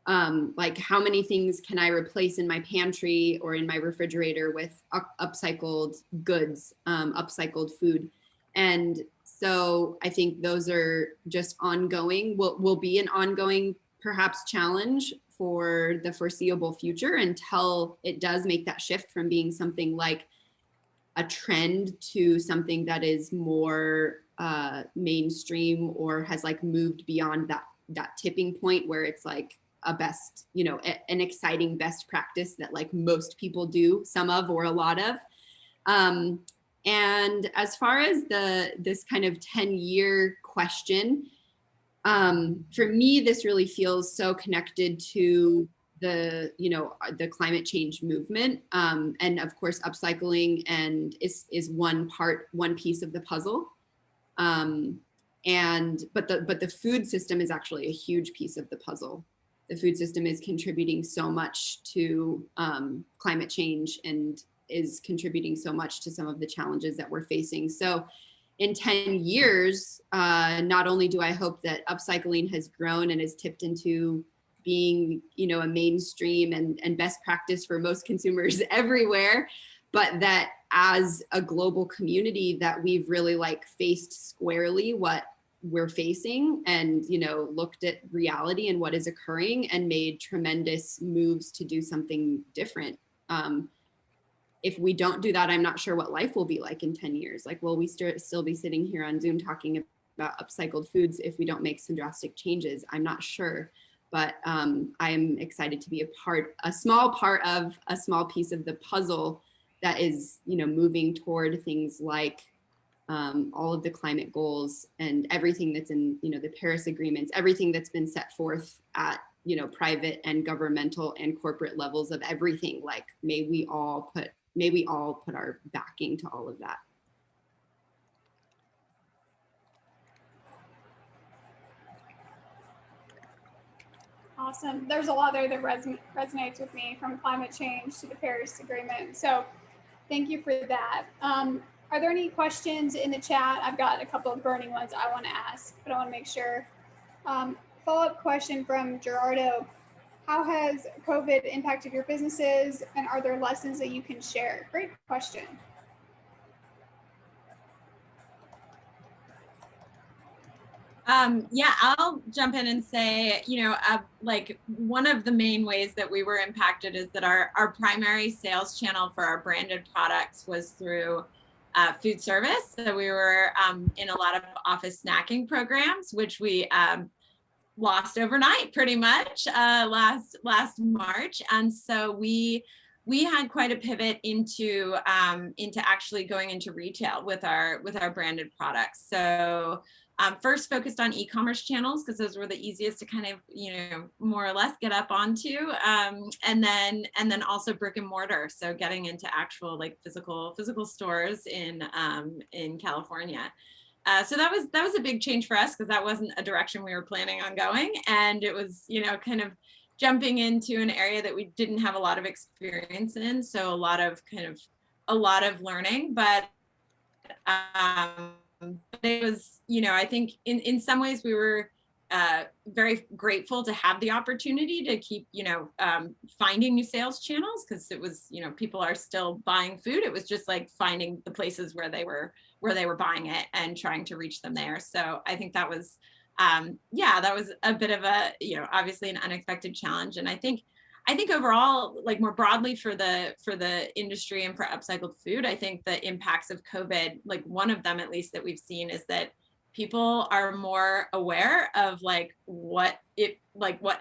[SPEAKER 5] Like, how many things can I replace in my pantry or in my refrigerator with upcycled goods, upcycled food? And so I think those are just ongoing, will be an ongoing perhaps challenge for the foreseeable future until it does make that shift from being something like a trend to something that is more mainstream or has like moved beyond that tipping point where it's like a best, an exciting best practice that like most people do some of or a lot of. And as far as this kind of 10-year question, for me, this really feels so connected to the climate change movement. And of course, upcycling is one piece of the puzzle. But the food system is actually a huge piece of the puzzle. The food system is contributing so much to climate change and is contributing so much to some of the challenges that we're facing. So in 10 years, not only do I hope that upcycling has grown and has tipped into being, a mainstream and best practice for most consumers everywhere, but that as a global community that we've really like faced squarely what we're facing and, looked at reality and what is occurring and made tremendous moves to do something different. If we don't do that, I'm not sure what life will be like in 10 years. Like, will we still be sitting here on Zoom talking about upcycled foods if we don't make some drastic changes? I'm not sure, but I'm excited to be a small part of a small piece of the puzzle that is, moving toward things like all of the climate goals and everything that's in, the Paris agreements, everything that's been set forth at, private and governmental and corporate levels of everything. Like, may we all put our backing to all of that.
[SPEAKER 1] Awesome. There's a lot there that resonates with me, from climate change to the Paris Agreement. So thank you for that. Are there any questions in the chat? I've got a couple of burning ones I want to ask, but I want to make sure. Follow-up question from Gerardo. How has COVID impacted your businesses, and are there lessons that you can share? Great question.
[SPEAKER 6] Yeah, I'll jump in and say, like one of the main ways that we were impacted is that our primary sales channel for our branded products was through food service. So we were in a lot of office snacking programs, which we lost overnight pretty much last March. And so we had quite a pivot into actually going into retail with our branded products. So first focused on e-commerce channels because those were the easiest to kind of, more or less get up onto. And then also brick and mortar. So getting into actual like physical stores in California. So that was a big change for us because that wasn't a direction we were planning on going. And it was, kind of jumping into an area that we didn't have a lot of experience in. So a lot of learning, but it was, I think in some ways we were very grateful to have the opportunity to keep, finding new sales channels because it was, people are still buying food. It was just like finding the places where they were buying it and trying to reach them there. So I think that was, that was a bit of a, obviously an unexpected challenge. And I think overall, like more broadly for the industry and for upcycled food, I think the impacts of COVID, like one of them at least that we've seen is that people are more aware of what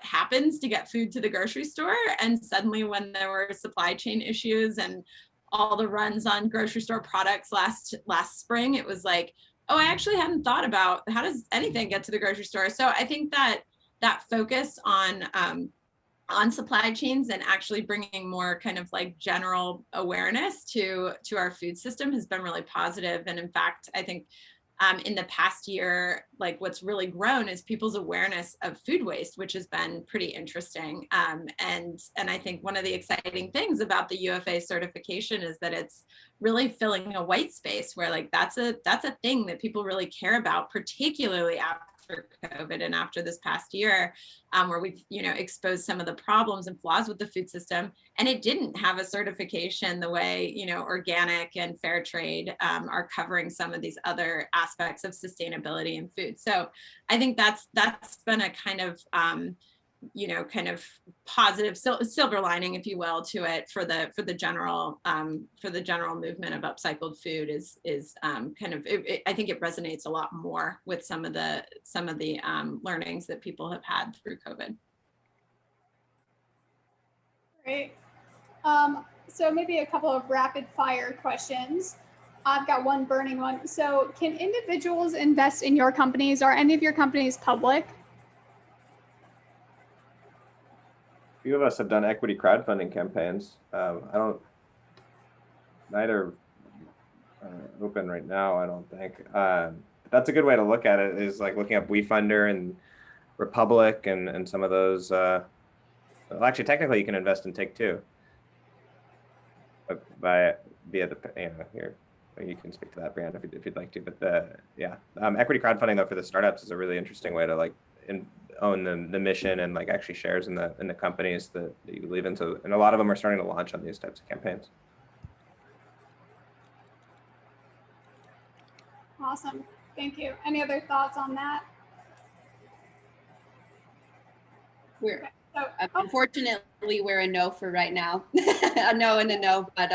[SPEAKER 6] happens to get food to the grocery store. And suddenly when there were supply chain issues and all the runs on grocery store products last spring, it was like, oh, I actually hadn't thought about how does anything get to the grocery store. So I think that focus on supply chains and actually bringing more kind of like general awareness to our food system has been really positive. And in fact, I think in the past year, like what's really grown is people's awareness of food waste, which has been pretty interesting. And I think one of the exciting things about the UFA certification is that it's really filling a white space where like that's a thing that people really care about, particularly after COVID and after this past year, where we've exposed some of the problems and flaws with the food system, and it didn't have a certification the way organic and fair trade are covering some of these other aspects of sustainability in food. So I think that's been a kind of kind of positive silver lining, if you will, to it for the general movement of upcycled food is kind of I think it resonates a lot more with some of the learnings that people have had through COVID.
[SPEAKER 1] Great. So maybe a couple of rapid fire questions. I've got one burning one. So can individuals invest in your companies? Are any of your companies public?
[SPEAKER 3] Few of us have done equity crowdfunding campaigns. Neither open right now, I don't think. That's a good way to look at it, is like looking up WeFunder and Republic and some of those. Well, actually, technically, you can invest in Take Two via the here. You can speak to that, Breyn, if you'd like to. But equity crowdfunding though for the startups is a really interesting way to like own the mission and like actually shares in the companies that you believe in. So, and a lot of them are starting to launch on these types of campaigns.
[SPEAKER 1] Awesome. Thank you. Any other thoughts on that?
[SPEAKER 9] Unfortunately, we're a no for right now. A no and a no, but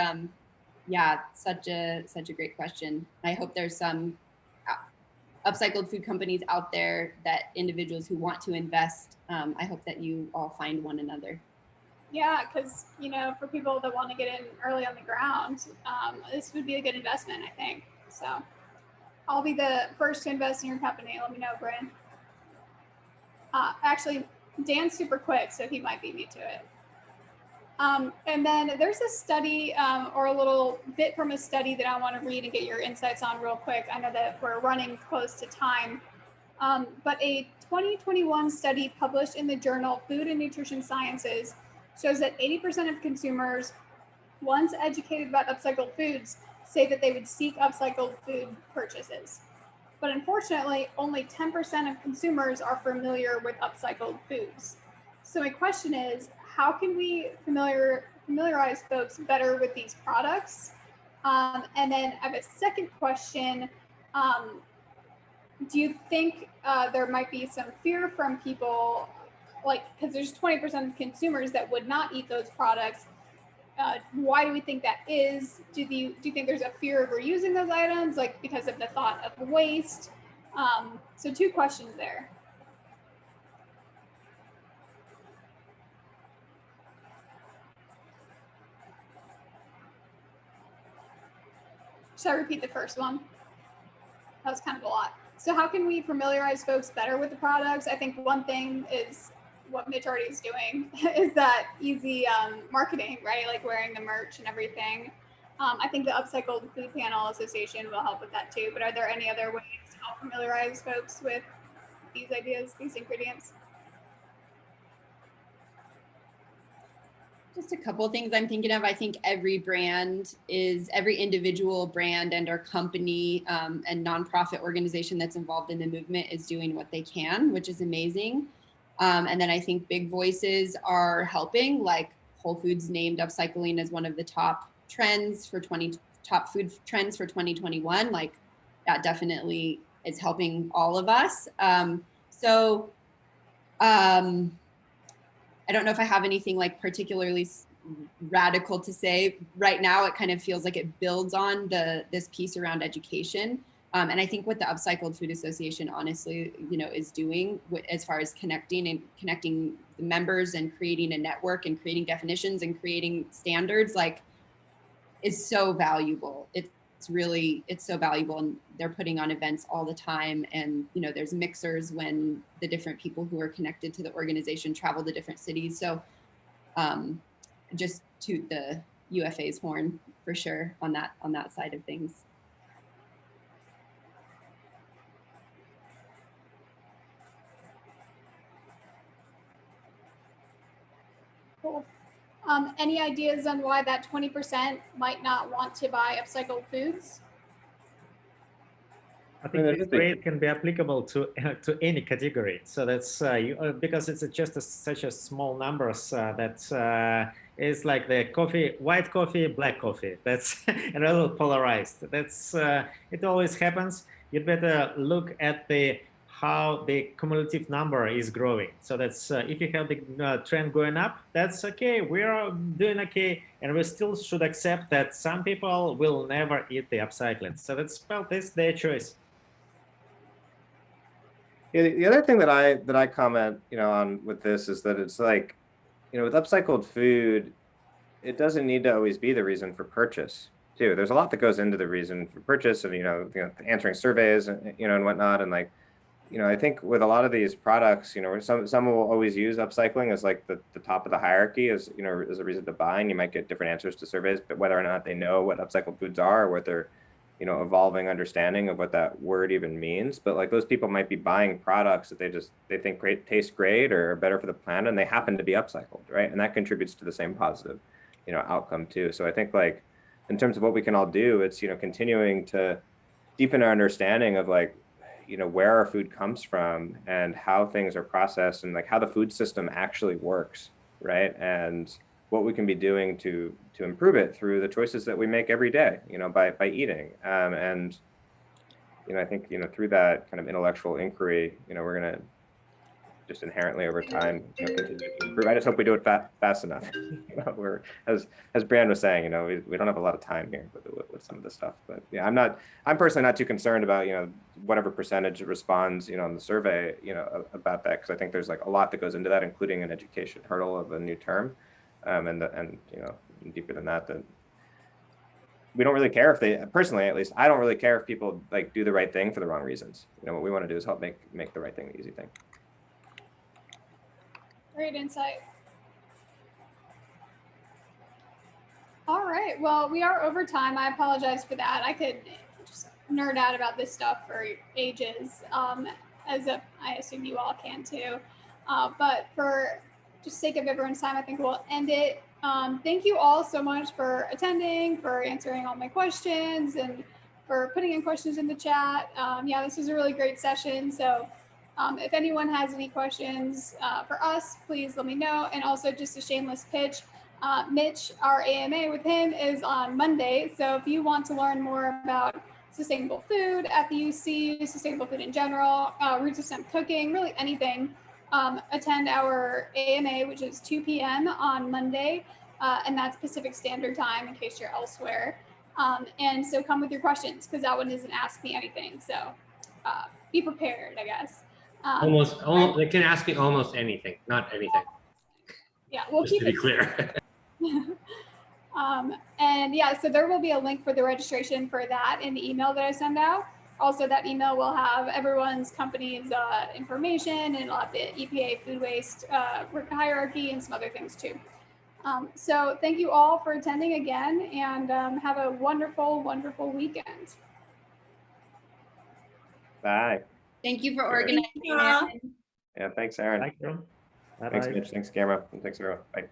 [SPEAKER 9] yeah, such a great question. I hope there's some upcycled food companies out there, that individuals who want to invest, I hope that you all find one another.
[SPEAKER 1] Yeah, because for people that want to get in early on the ground, this would be a good investment, I think. So I'll be the first to invest in your company. Let me know, Breyn. Actually, Dan's super quick, so he might beat me to it. And then there's a study or a little bit from a study that I want to read and get your insights on real quick. I know that we're running close to time, but a 2021 study published in the journal Food and Nutrition Sciences shows that 80% of consumers, once educated about upcycled foods, say that they would seek upcycled food purchases. But unfortunately, only 10% of consumers are familiar with upcycled foods. So my question is, how can we familiarize folks better with these products? And then I have a second question. do you think there might be some fear from people, like, because there's 20% of consumers that would not eat those products? Why do we think that is? Do you think there's a fear of reusing those items, like because of the thought of waste? So two questions there. Should I repeat the first one? That was kind of a lot. So how can we familiarize folks better with the products? I think one thing is what Mitch already is doing is that easy marketing, right? Like wearing the merch and everything. I think the Upcycled Food Panel Association will help with that too, but are there any other ways to help familiarize folks with these ideas, these ingredients?
[SPEAKER 9] Just a couple of things I'm thinking of. I think every individual brand and our company and nonprofit organization that's involved in the movement is doing what they can, which is amazing. And then I think big voices are helping, like Whole Foods named upcycling as one of the top food trends for 2021. Like that definitely is helping all of us. I don't know if I have anything like particularly radical to say right now. It kind of feels like it builds on this piece around education. And I think what the Upcycled Food Association, honestly, is doing as far as connecting the members and creating a network and creating definitions and creating standards, like, is so valuable. It's so valuable, and they're putting on events all the time. And there's mixers when the different people who are connected to the organization travel to different cities. So just toot the UFA's horn for sure on that side of things.
[SPEAKER 1] Cool. Any ideas on why that 20% might not want to buy upcycled foods?
[SPEAKER 4] I think this rate can be applicable to any category. So that's because it's just such a small numbers that is like the coffee, white coffee, black coffee. That's a little polarized. That's it always happens. You'd better look at how the cumulative number is growing. So that's if you have the trend going up, that's okay. We are doing okay, and we still should accept that some people will never eat the upcycling. So that's their choice.
[SPEAKER 3] Yeah, the other thing that I comment, on with this is that it's like, with upcycled food, it doesn't need to always be the reason for purchase too. There's a lot that goes into the reason for purchase, and answering surveys and and whatnot, and like, I think with a lot of these products, some will always use upcycling as like the top of the hierarchy as as a reason to buy, and you might get different answers to surveys, but whether or not they know what upcycled foods are, or what they're evolving understanding of what that word even means. But like, those people might be buying products that they think taste great or are better for the planet, and they happen to be upcycled, right? And that contributes to the same positive, outcome too. So I think, like, in terms of what we can all do, it's continuing to deepen our understanding of, like, where our food comes from and how things are processed, and like how the food system actually works, right? And what we can be doing to improve it through the choices that we make every day, by eating. And I think through that kind of intellectual inquiry, we're gonna just inherently over time continue to improve. I just hope we do it fast enough. We're, as Breyn was saying, we don't have a lot of time here with some of this stuff. But yeah, I'm personally not too concerned about whatever percentage responds on the survey about that, because I think there's like a lot that goes into that, including an education hurdle of a new term. And deeper than that, we don't really care if they, personally at least, I don't really care if people like do the right thing for the wrong reasons. What we want to do is help make the right thing the easy thing.
[SPEAKER 1] Great insight. All right, well, we are over time. I apologize for that. I could just nerd out about this stuff for ages, I assume you all can too. But for just sake of everyone's time, I think we'll end it. Thank you all so much for attending, for answering all my questions, and for putting in questions in the chat. Yeah, this was a really great session. So if anyone has any questions for us, please let me know. And also, just a shameless pitch, Mitch, our AMA with him is on Monday. So if you want to learn more about sustainable food at the UC, sustainable food in general, roots of STEM cooking, really anything, attend our AMA, which is 2 p.m. on Monday, and that's Pacific Standard Time in case you're elsewhere. And so come with your questions, because that one isn't Ask Me Anything. So be prepared, I guess.
[SPEAKER 8] Almost, they can ask me almost anything, not anything.
[SPEAKER 1] Yeah, we'll
[SPEAKER 8] Just
[SPEAKER 1] keep
[SPEAKER 8] to be
[SPEAKER 1] it
[SPEAKER 8] clear.
[SPEAKER 1] And yeah, so there will be a link for the registration for that in the email that I send out. Also, that email will have everyone's company's information, and it'll have the EPA food waste hierarchy and some other things too. So thank you all for attending again, and have a wonderful, wonderful weekend.
[SPEAKER 3] Bye.
[SPEAKER 9] Thank you for
[SPEAKER 3] Sure.
[SPEAKER 9] organizing.
[SPEAKER 6] Thank you all.
[SPEAKER 3] Yeah, thanks, Aaron.
[SPEAKER 4] Thank you.
[SPEAKER 3] Thanks,
[SPEAKER 4] Bye-bye.
[SPEAKER 3] Mitch. Thanks, Gamma. And thanks, everyone. Bye.